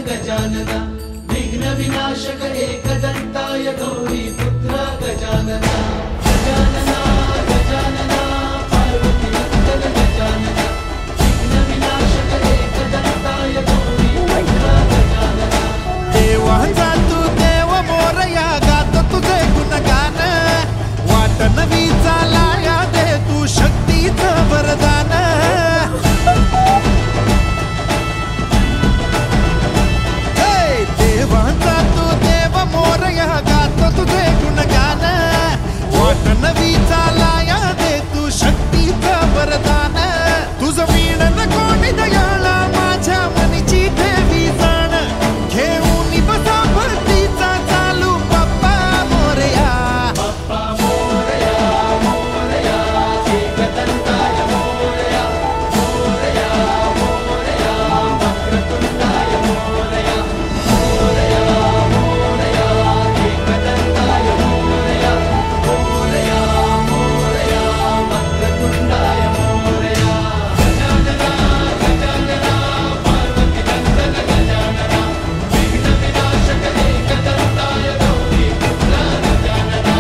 गजानना विघ्न विनाशक एकदंताय गौरी पुत्र गजानना गजानना गजानना पार्वती नंदन गजानना विघ्न विनाशक एकदंताय गौरी पुत्र गजानना देवाचा तू देव मोरया गातो तुझे गुणगान वाट नवी चालाया दे तू शक्तीचं वरदान देवाचा तू देव मोरया गातो तुझे गुणगान वाट नवी चालाया दे तू शक्तीचं वरदान तुझं वीण कोणी दयाळा माझ्या मनीची ठेवी जाण घेऊन बसा भक्तीचा चालू बाप्पा मोरया मोरया एकदंताय मोरया मोरया मोरया वक्रतुंडाय मोरया मोरया मोरया एकदंताय मोरया मोरया मोरया वक्रतुंडाय मोरया गजानना गजानना पार्वती नंदन गजानना विघ्न विनाशक एकदंताय गौरी पुत्र गजानना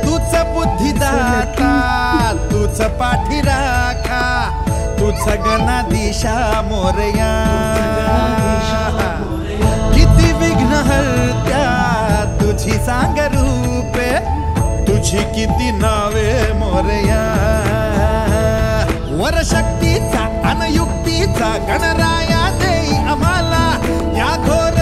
तूच बुद्धिदाता तूच पाठी राखा तूच गणाधीशा मोरया किती विघ्न हरत्या तुझी सांग रूपे तुझी किती नावे मोरया वर शक्तीचा अनयुक्तीचा गणराया देई आम्हाला या घोर